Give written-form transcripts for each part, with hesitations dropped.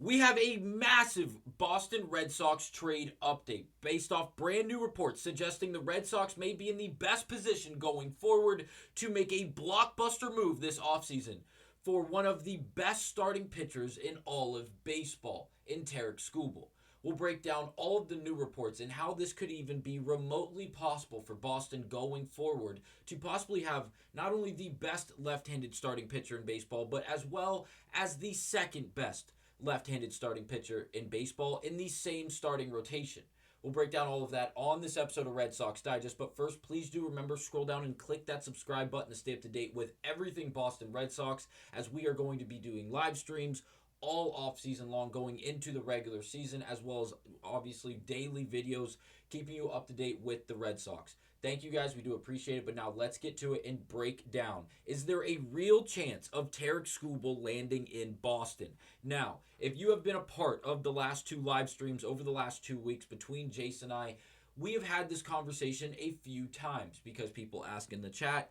We have a massive Boston Red Sox trade update based off brand new reports suggesting the Red Sox may be in the best position going forward to make a blockbuster move this offseason for one of the best starting pitchers in all of baseball, in Tarik Skubal. We'll break down all of the new reports and how this could even be remotely possible for Boston going forward to possibly have not only the best left-handed starting pitcher in baseball, but as well as the second best left-handed starting pitcher in baseball in the same starting rotation. We'll break down all of that on this episode of Red Sox Digest. But first, please do remember, scroll down and click that subscribe button to stay up to date with everything Boston Red Sox, as we are going to be doing live streams all off season long going into the regular season, as well as obviously daily videos keeping you up to date with the Red Sox. Thank you guys, we do appreciate it, but now let's get to it and break down. Is there a real chance of Tarik Skubal landing in Boston? Now, if you have been a part of the last two live streams over the last 2 weeks between Jason and I, we have had this conversation a few times because people ask in the chat,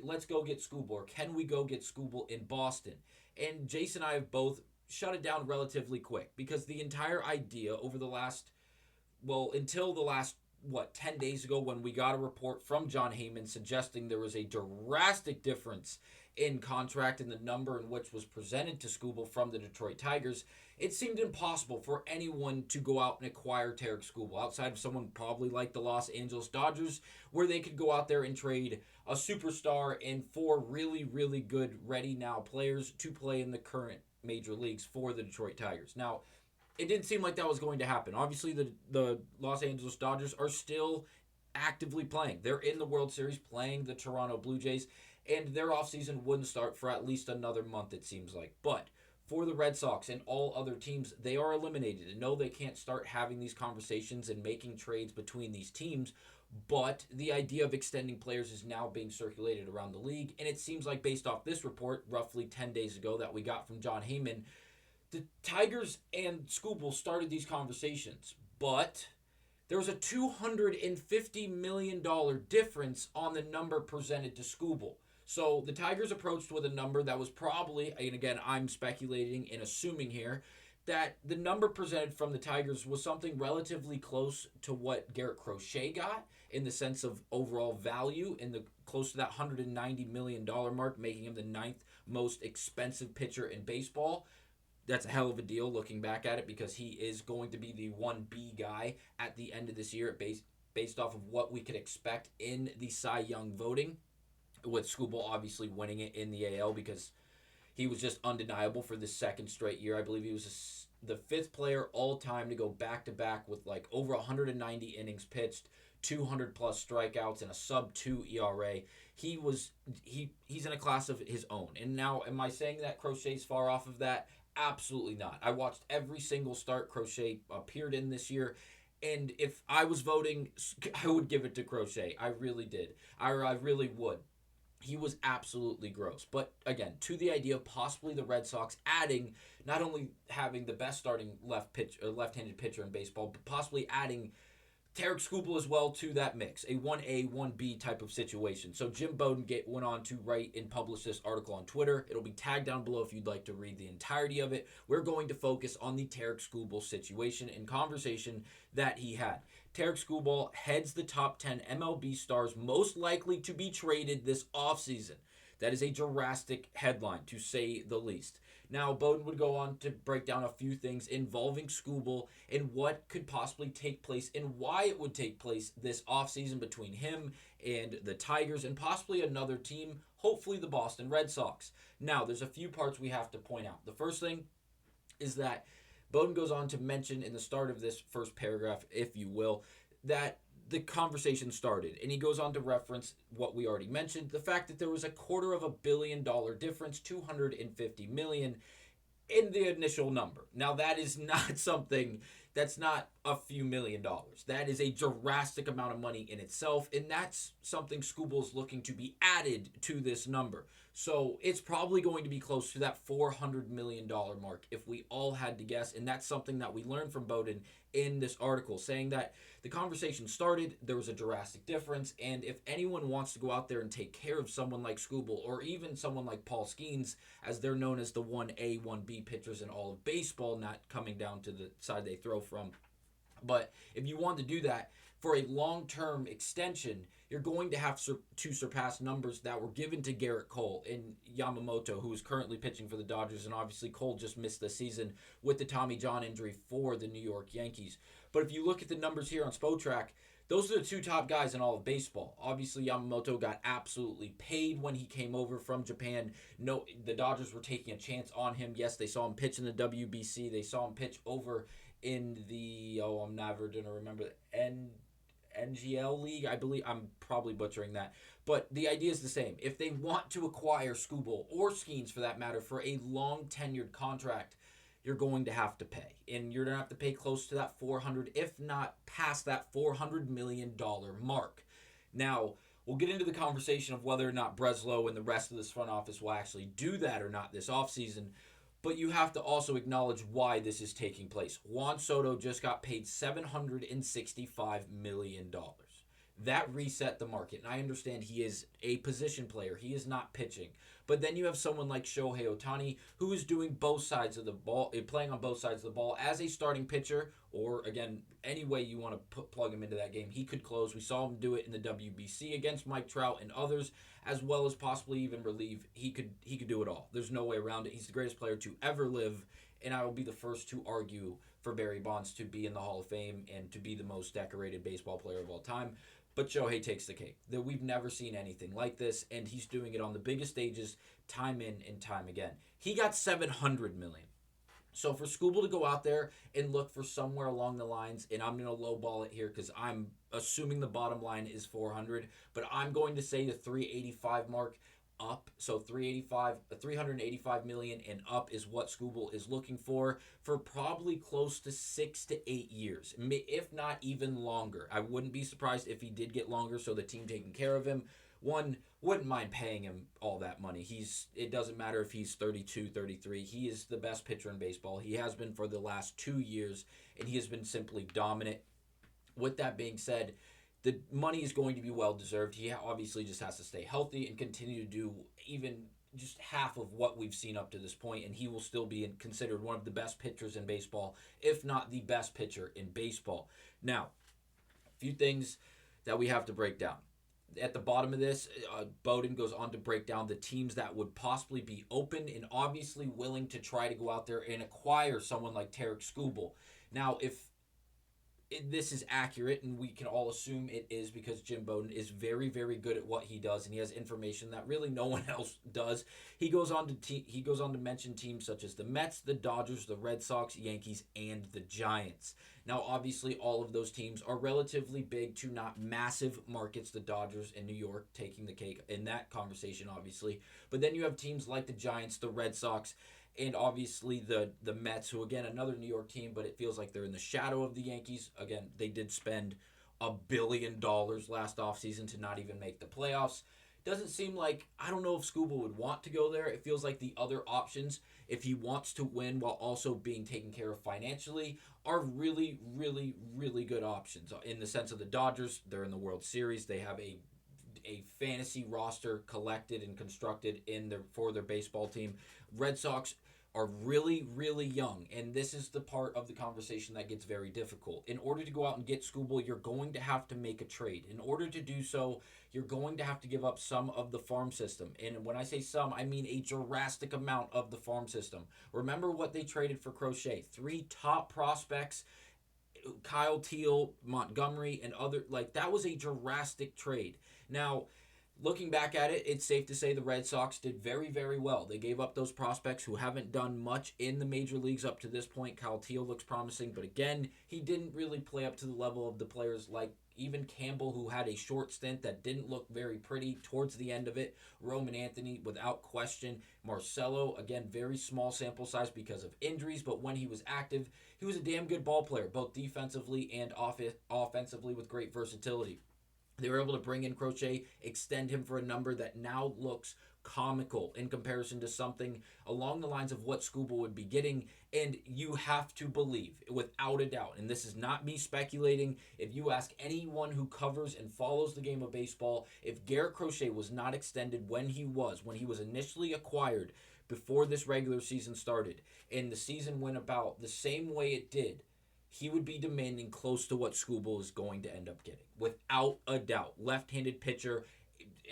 let's go get Skubal, or can we go get Skubal in Boston? And Jason and I have both shut it down relatively quick because the entire idea over the last, until the last 10 days ago when we got a report from Jon Heyman suggesting there was a drastic difference in contract and the number in which was presented to Skubal from the Detroit Tigers, it seemed impossible for anyone to go out and acquire Tarik Skubal outside of someone probably like the Los Angeles Dodgers, where they could go out there and trade a superstar and four really, really good ready now players to play in the current major leagues for the Detroit Tigers. Now, it didn't seem like that was going to happen. Obviously, the Los Angeles Dodgers are still actively playing. They're in the World Series playing the Toronto Blue Jays, and their offseason wouldn't start for at least another month, it seems like. But for the Red Sox and all other teams, they are eliminated. And no, they can't start having these conversations and making trades between these teams, but the idea of extending players is now being circulated around the league. And it seems like, based off this report roughly 10 days ago that we got from Jon Heyman, the Tigers and Skubal started these conversations, but there was a $250 million difference on the number presented to Skubal. So the Tigers approached with a number that was probably, and again, I'm speculating and assuming here, that the number presented from the Tigers was something relatively close to what Garrett Crochet got in the sense of overall value, in the close to that $190 million mark, making him the ninth most expensive pitcher in baseball. That's a hell of a deal looking back at it, because he is going to be the 1B guy at the end of this year based off of what we could expect in the Cy Young voting, with Skubal obviously winning it in the AL because he was just undeniable for the second straight year. I believe he was the fifth player all time to go back-to-back with like over 190 innings pitched, 200 plus strikeouts, and a sub-2 ERA. He's in a class of his own. And now, am I saying that Crochet's far off of that? Absolutely not. I watched every single start Crochet appeared in this year, and if I was voting, I would give it to Crochet. I really did. I really would. He was absolutely gross. But again, to the idea of possibly the Red Sox adding, not only having the best starting left-handed pitcher in baseball, but possibly adding Tarik Skubal as well to that mix, a 1A, 1B type of situation. So Jim Bowden went on to write and publish this article on Twitter. It'll be tagged down below if you'd like to read the entirety of it. We're going to focus on the Tarik Skubal situation and conversation that he had. Tarik Skubal heads the top 10 MLB stars most likely to be traded this offseason. That is a drastic headline, to say the least. Now, Bowden would go on to break down a few things involving Skubal and what could possibly take place and why it would take place this offseason between him and the Tigers and possibly another team, hopefully the Boston Red Sox. Now, there's a few parts we have to point out. The first thing is that Bowden goes on to mention in the start of this first paragraph, if you will, that the conversation started, and he goes on to reference what we already mentioned, the fact that there was $250 million difference, $250 million, in the initial number. Now, that is not something That's not a few $1,000,000. That is a drastic amount of money in itself, and that's something Skubal's looking to be added to this number. So it's probably going to be close to that $400 million mark if we all had to guess, and that's something that we learned from Bowden in this article, saying that the conversation started, there was a drastic difference, and if anyone wants to go out there and take care of someone like Skubal or even someone like Paul Skeens, as they're known as the 1A, 1B pitchers in all of baseball, not coming down to the side they throw from. But if you want to do that for a long-term extension, you're going to have to surpass numbers that were given to Garrett Cole and Yamamoto, who is currently pitching for the Dodgers, and obviously Cole just missed the season with the Tommy John injury for the New York Yankees. But if you look at the numbers here on Spotrac, those are the two top guys in all of baseball. Obviously, Yamamoto got absolutely paid when he came over from Japan. No, the Dodgers were taking a chance on him. Yes, they saw him pitch in the WBC. They saw him pitch over in the, I'm never going to remember, NGL League, I believe. I'm probably butchering that. But the idea is the same. If they want to acquire Skubal or Skeens, for that matter, for a long-tenured contract, you're going to have to pay. And you're going to have to pay close to that $400, if not past that $400 million mark. Now, we'll get into the conversation of whether or not Breslow and the rest of this front office will actually do that or not this offseason. But you have to also acknowledge why this is taking place. Juan Soto just got paid $765 million. That reset the market. And I understand he is a position player. He is not pitching. But then you have someone like Shohei Ohtani, who is doing both sides of the ball, playing on both sides of the ball as a starting pitcher, or again, any way you want to plug him into that game. He could close. We saw him do it in the WBC against Mike Trout and others, as well as possibly even relieve. He could do it all. There's no way around it. He's the greatest player to ever live, and I will be the first to argue for Barry Bonds to be in the Hall of Fame and to be the most decorated baseball player of all time. But Shohei takes the cake. That we've never seen anything like this, and he's doing it on the biggest stages time in and time again. He got $700 million. So for Skubal to go out there and look for somewhere along the lines, and I'm going to lowball it here because I'm assuming the bottom line is 400, but I'm going to say the 385 mark up. So 385 million and up is what Skubal is looking for probably close to 6 to 8 years, if not even longer. I wouldn't be surprised if he did get longer, so the team taking care of him. One, wouldn't mind paying him all that money. It doesn't matter if he's 32, 33. He is the best pitcher in baseball. He has been for the last 2 years, and he has been simply dominant. With that being said, the money is going to be well-deserved. He obviously just has to stay healthy and continue to do even just half of what we've seen up to this point, and he will still be considered one of the best pitchers in baseball, if not the best pitcher in baseball. Now, a few things that we have to break down. At the bottom of this, Bowden goes on to break down the teams that would possibly be open and obviously willing to try to go out there and acquire someone like Tarik Skubal. Now, if this is accurate, and we can all assume it is because Jim Bowden is very, very good at what he does, and he has information that really no one else does. He goes on to mention teams such as the Mets, the Dodgers, the Red Sox, Yankees, and the Giants. Now, obviously, all of those teams are relatively big to not massive markets, the Dodgers and New York taking the cake in that conversation, obviously. But then you have teams like the Giants, the Red Sox, and obviously the Mets, who, again, another New York team, but it feels like they're in the shadow of the Yankees. Again, they did spend $1 billion last offseason to not even make the playoffs. Doesn't seem like, I don't know if Skubal would want to go there. It feels like the other options, if he wants to win while also being taken care of financially, are really, really, really good options. In the sense of the Dodgers, they're in the World Series. They have a fantasy roster collected and constructed for their baseball team. Red Sox are really, really young, and this is the part of the conversation that gets very difficult. In order to go out and get Skubal, you're going to have to make a trade. In order to do so, you're going to have to give up some of the farm system. And when I say some, I mean a drastic amount of the farm system. Remember what they traded for Crochet. 3 top prospects, Kyle Teal, Montgomery, and other, that was a drastic trade. Now, looking back at it, it's safe to say the Red Sox did very, very well. They gave up those prospects who haven't done much in the major leagues up to this point. Kyle Teal looks promising, but again, he didn't really play up to the level of the players like even Campbell, who had a short stint that didn't look very pretty towards the end of it. Roman Anthony, without question. Marcelo, again, very small sample size because of injuries, but when he was active, he was a damn good ball player, both defensively and offensively with great versatility. They were able to bring in Crochet, extend him for a number that now looks comical in comparison to something along the lines of what Skubal would be getting. And you have to believe, without a doubt, and this is not me speculating, if you ask anyone who covers and follows the game of baseball, if Garrett Crochet was not extended when he was initially acquired before this regular season started, and the season went about the same way it did, he would be demanding close to what Skubal is going to end up getting, without a doubt. Left-handed pitcher,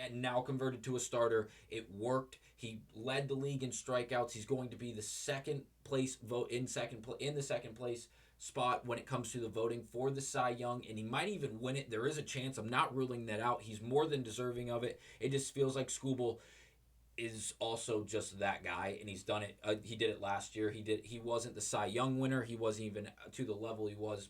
and now converted to a starter. It worked. He led the league in strikeouts. He's going to be the second place vote in the second place spot when it comes to the voting for the Cy Young, and he might even win it. There is a chance. I'm not ruling that out. He's more than deserving of it. It just feels like Skubal is also just that guy, and he's done it. He did it last year. He wasn't the Cy Young winner. He wasn't even to the level he was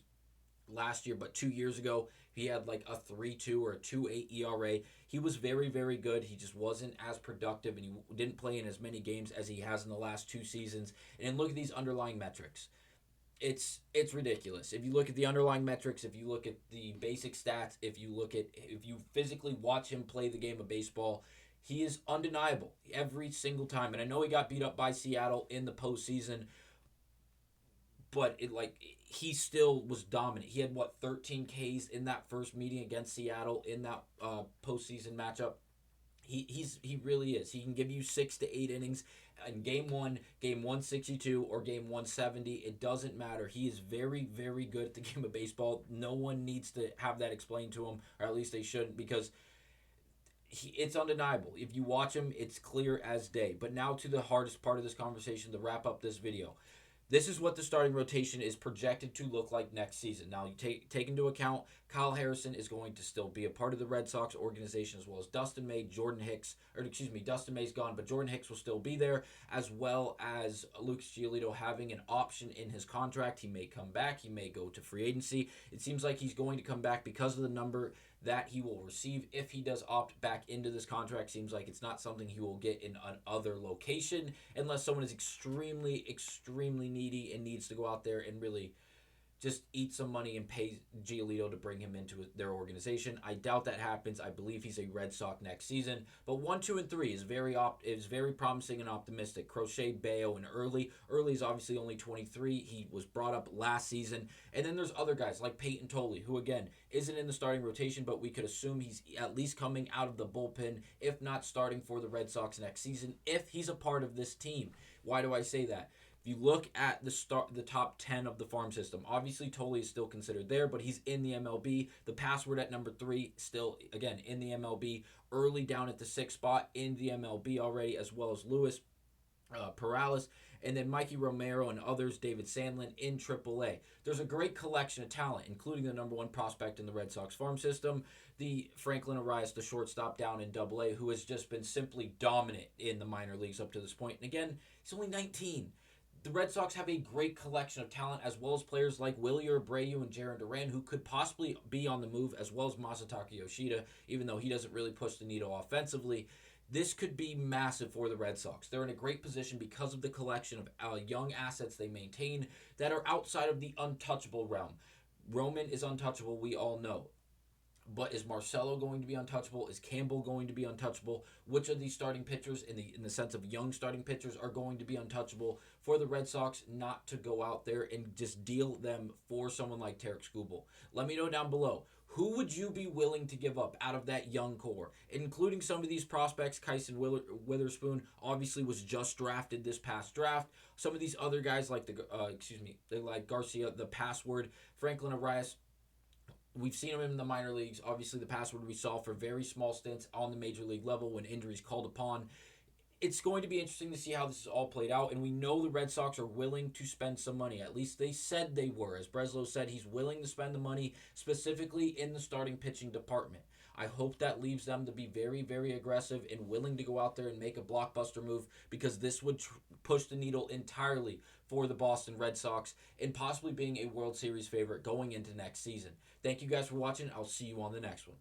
last year, but 2 years ago he had like a 3.2 or a 2.8 ERA. He was very, very good. He just wasn't as productive, and he didn't play in as many games as he has in the last 2 seasons. And look at these underlying metrics. It's ridiculous. If you look at the underlying metrics, if you look at the basic stats, if you physically watch him play the game of baseball, he is undeniable every single time. And I know he got beat up by Seattle in the postseason, but he still was dominant. He had 13 Ks in that first meeting against Seattle in that postseason matchup. He really is. He can give you 6 to 8 innings in game 1, game 162, or game 170. It doesn't matter. He is very, very good at the game of baseball. No one needs to have that explained to him, or at least they shouldn't, because it's undeniable. If you watch him, it's clear as day. But now to the hardest part of this conversation to wrap up this video. This is what the starting rotation is projected to look like next season. Now, you take into account Kyle Harrison is going to still be a part of the Red Sox organization, as well as Dustin May, Dustin May's gone, but Jordan Hicks will still be there, as well as Lucas Giolito having an option in his contract. He may come back. He may go to free agency. It seems like he's going to come back because of the number that he will receive if he does opt back into this contract. Seems like it's not something he will get in another location unless someone is extremely, extremely needy and needs to go out there and really just eat some money and pay Giolito to bring him into their organization. I doubt that happens. I believe he's a Red Sox next season. But 1, 2, and 3 is very promising and optimistic. Crochet, Bello, and Early. Early is obviously only 23. He was brought up last season. And then there's other guys like Peyton Tolley, who again isn't in the starting rotation, but we could assume he's at least coming out of the bullpen, if not starting for the Red Sox next season, if he's a part of this team. Why do I say that? If you look at the top 10 of the farm system, obviously Tolley is still considered there, but he's in the MLB. The password at number 3, still, again, in the MLB. Early down at the 6th spot in the MLB already, as well as Luis Perales, and then Mikey Romero and others, David Sandlin in AAA. There's a great collection of talent, including the number 1 prospect in the Red Sox farm system, the Franklin Arias, the shortstop down in AA, who has just been simply dominant in the minor leagues up to this point. And again, he's only 19. The Red Sox have a great collection of talent, as well as players like Willie Abreu and Jarren Duran, who could possibly be on the move, as well as Masataka Yoshida, even though he doesn't really push the needle offensively. This could be massive for the Red Sox. They're in a great position because of the collection of young assets they maintain that are outside of the untouchable realm. Roman is untouchable, we all know. But is Marcelo going to be untouchable? Is Campbell going to be untouchable? Which of these starting pitchers, in the sense of young starting pitchers, are going to be untouchable for the Red Sox not to go out there and just deal them for someone like Tarik Skubal? Let me know down below. Who would you be willing to give up out of that young core, including some of these prospects? Kyson Witherspoon obviously was just drafted this past draft. Some of these other guys like like Garcia, the password, Franklin Arias. We've seen him in the minor leagues. Obviously, the password we saw for very small stints on the major league level when injuries called upon. It's going to be interesting to see how this is all played out, and we know the Red Sox are willing to spend some money. At least they said they were. As Breslow said, he's willing to spend the money specifically in the starting pitching department. I hope that leaves them to be very, very aggressive and willing to go out there and make a blockbuster move, because this would push the needle entirely for the Boston Red Sox and possibly being a World Series favorite going into next season. Thank you guys for watching. I'll see you on the next one.